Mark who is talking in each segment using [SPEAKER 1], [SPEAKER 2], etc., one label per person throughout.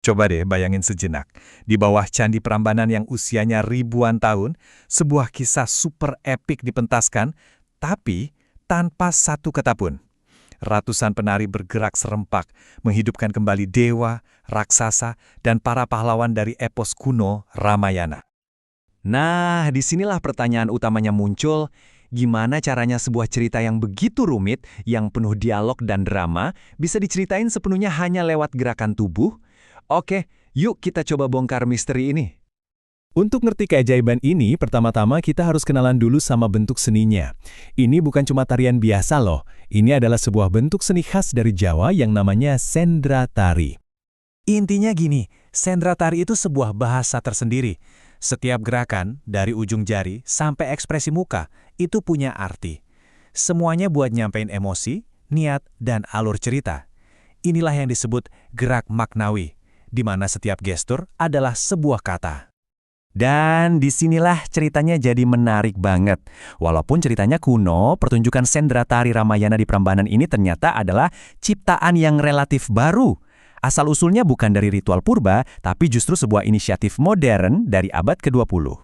[SPEAKER 1] Coba deh bayangin sejenak, di bawah Candi Prambanan yang usianya ribuan tahun, sebuah kisah super epik dipentaskan, tapi tanpa satu kata pun. Ratusan penari bergerak serempak, menghidupkan kembali dewa, raksasa, dan para pahlawan dari epos kuno Ramayana.
[SPEAKER 2] Nah, disinilah pertanyaan utamanya muncul. Gimana caranya sebuah cerita yang begitu rumit, yang penuh dialog dan drama, bisa diceritain sepenuhnya hanya lewat gerakan tubuh? Oke, yuk kita coba bongkar misteri ini.
[SPEAKER 3] Untuk ngerti keajaiban ini, pertama-tama kita harus kenalan dulu sama bentuk seninya. Ini bukan cuma tarian biasa loh. Ini adalah sebuah bentuk seni khas dari Jawa yang namanya sendra tari. Intinya gini, sendra tari itu sebuah bahasa tersendiri. Setiap gerakan, dari ujung jari sampai ekspresi muka, itu punya arti. Semuanya buat nyampein emosi, niat, dan alur cerita. Inilah yang disebut gerak maknawi, di mana setiap gestur adalah sebuah kata.
[SPEAKER 2] Dan disinilah ceritanya jadi menarik banget. Walaupun ceritanya kuno, pertunjukan sendra tari Ramayana di Prambanan ini ternyata adalah ciptaan yang relatif baru. Asal-usulnya bukan dari ritual purba, tapi justru sebuah inisiatif modern dari abad ke-20.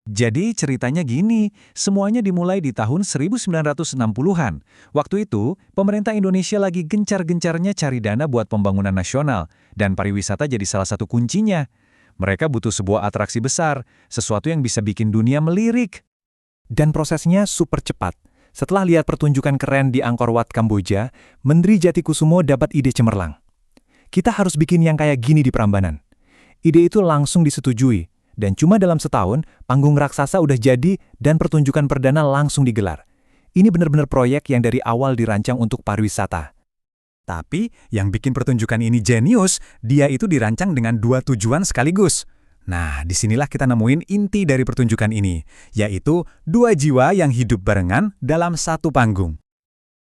[SPEAKER 1] Jadi ceritanya gini, semuanya dimulai di tahun 1960-an. Waktu itu, pemerintah Indonesia lagi gencar-gencarnya cari dana buat pembangunan nasional, dan pariwisata jadi salah satu kuncinya. Mereka butuh sebuah atraksi besar, sesuatu yang bisa bikin dunia melirik.
[SPEAKER 3] Dan prosesnya super cepat. Setelah lihat pertunjukan keren di Angkor Wat Kamboja, Menteri Jatikusumo dapat ide cemerlang. Kita harus bikin yang kayak gini di Prambanan. Ide itu langsung disetujui, dan cuma dalam setahun, panggung raksasa udah jadi dan pertunjukan perdana langsung digelar. Ini benar-benar proyek yang dari awal dirancang untuk pariwisata. Tapi, yang bikin pertunjukan ini jenius, dia itu dirancang dengan dua tujuan sekaligus. Nah, disinilah kita nemuin inti dari pertunjukan ini, yaitu dua jiwa yang hidup barengan dalam satu panggung.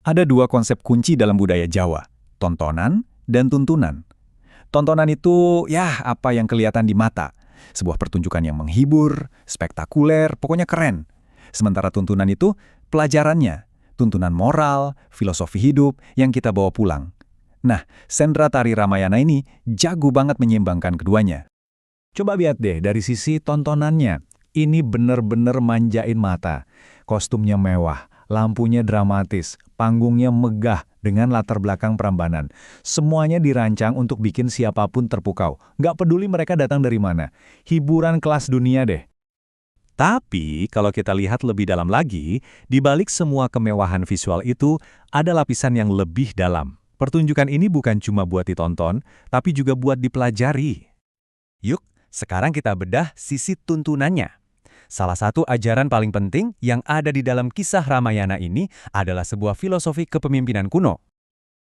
[SPEAKER 3] Ada dua konsep kunci dalam budaya Jawa, tontonan dan tuntunan. Tontonan itu, ya, apa yang kelihatan di mata. Sebuah pertunjukan yang menghibur, spektakuler, pokoknya keren. Sementara tuntunan itu, pelajarannya. Tuntunan moral, filosofi hidup yang kita bawa pulang. Nah, sendra tari Ramayana ini jago banget menyeimbangkan keduanya. Coba lihat deh dari sisi tontonannya. Ini bener-bener manjain mata. Kostumnya mewah, lampunya dramatis, panggungnya megah dengan latar belakang Prambanan. Semuanya dirancang untuk bikin siapapun terpukau. Nggak peduli mereka datang dari mana. Hiburan kelas dunia deh.
[SPEAKER 2] Tapi, kalau kita lihat lebih dalam lagi, di balik semua kemewahan visual itu, ada lapisan yang lebih dalam. Pertunjukan ini bukan cuma buat ditonton, tapi juga buat dipelajari. Yuk, sekarang kita bedah sisi tuntunannya. Salah satu ajaran paling penting yang ada di dalam kisah Ramayana ini adalah sebuah filosofi kepemimpinan kuno.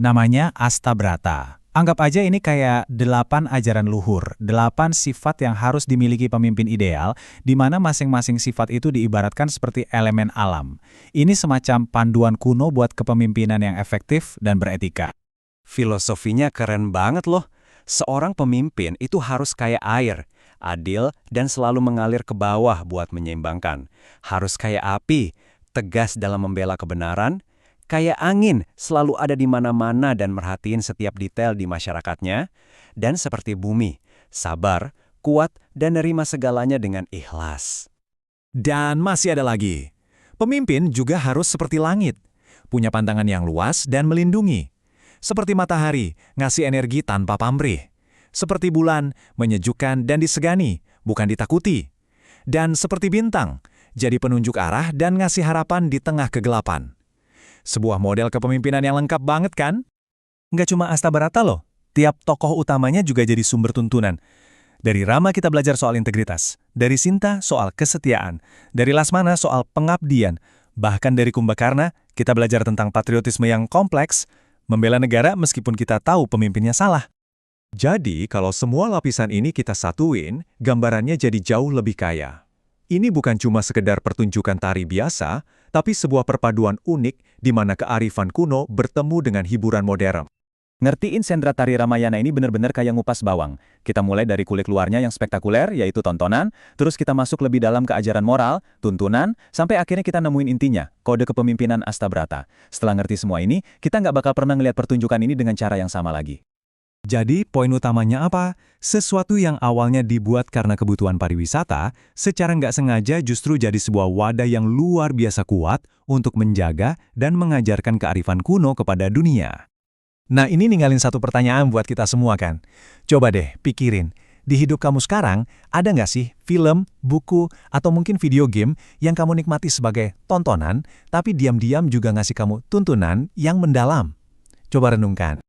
[SPEAKER 3] Namanya Astabrata. Anggap aja ini kayak 8 ajaran luhur, 8 sifat yang harus dimiliki pemimpin ideal, di mana masing-masing sifat itu diibaratkan seperti elemen alam. Ini semacam panduan kuno buat kepemimpinan yang efektif dan beretika.
[SPEAKER 2] Filosofinya keren banget loh. Seorang pemimpin itu harus kayak air, adil dan selalu mengalir ke bawah buat menyeimbangkan. Harus kayak api, tegas dalam membela kebenaran. Kayak angin, selalu ada di mana-mana dan merhatiin setiap detail di masyarakatnya. Dan seperti bumi, sabar, kuat, dan nerima segalanya dengan ikhlas.
[SPEAKER 3] Dan masih ada lagi. Pemimpin juga harus seperti langit. Punya pandangan yang luas dan melindungi. Seperti matahari, ngasih energi tanpa pamrih. Seperti bulan, menyejukkan dan disegani, bukan ditakuti. Dan seperti bintang, jadi penunjuk arah dan ngasih harapan di tengah kegelapan. Sebuah model kepemimpinan yang lengkap banget kan? Nggak cuma Astabrata loh, tiap tokoh utamanya juga jadi sumber tuntunan. Dari Rama kita belajar soal integritas, dari Sinta soal kesetiaan, dari Lasmana soal pengabdian, bahkan dari Kumbakarna kita belajar tentang patriotisme yang kompleks, membela negara meskipun kita tahu pemimpinnya salah.
[SPEAKER 1] Jadi, kalau semua lapisan ini kita satuin, gambarannya jadi jauh lebih kaya. Ini bukan cuma sekedar pertunjukan tari biasa, tapi sebuah perpaduan unik di mana kearifan kuno bertemu dengan hiburan modern.
[SPEAKER 3] Ngertiin sendra tari Ramayana ini benar-benar kayak ngupas bawang. Kita mulai dari kulit luarnya yang spektakuler, yaitu tontonan, terus kita masuk lebih dalam ke ajaran moral, tuntunan, sampai akhirnya kita nemuin intinya, kode kepemimpinan Astabrata. Setelah ngerti semua ini, kita nggak bakal pernah ngelihat pertunjukan ini dengan cara yang sama lagi. Jadi, poin utamanya apa? Sesuatu yang awalnya dibuat karena kebutuhan pariwisata, secara nggak sengaja justru jadi sebuah wadah yang luar biasa kuat untuk menjaga dan mengajarkan kearifan kuno kepada dunia. Nah, ini ninggalin satu pertanyaan buat kita semua kan. Coba deh, pikirin. Di hidup kamu sekarang, ada nggak sih film, buku, atau mungkin video game yang kamu nikmati sebagai tontonan, tapi diam-diam juga ngasih kamu tuntunan yang mendalam? Coba renungkan.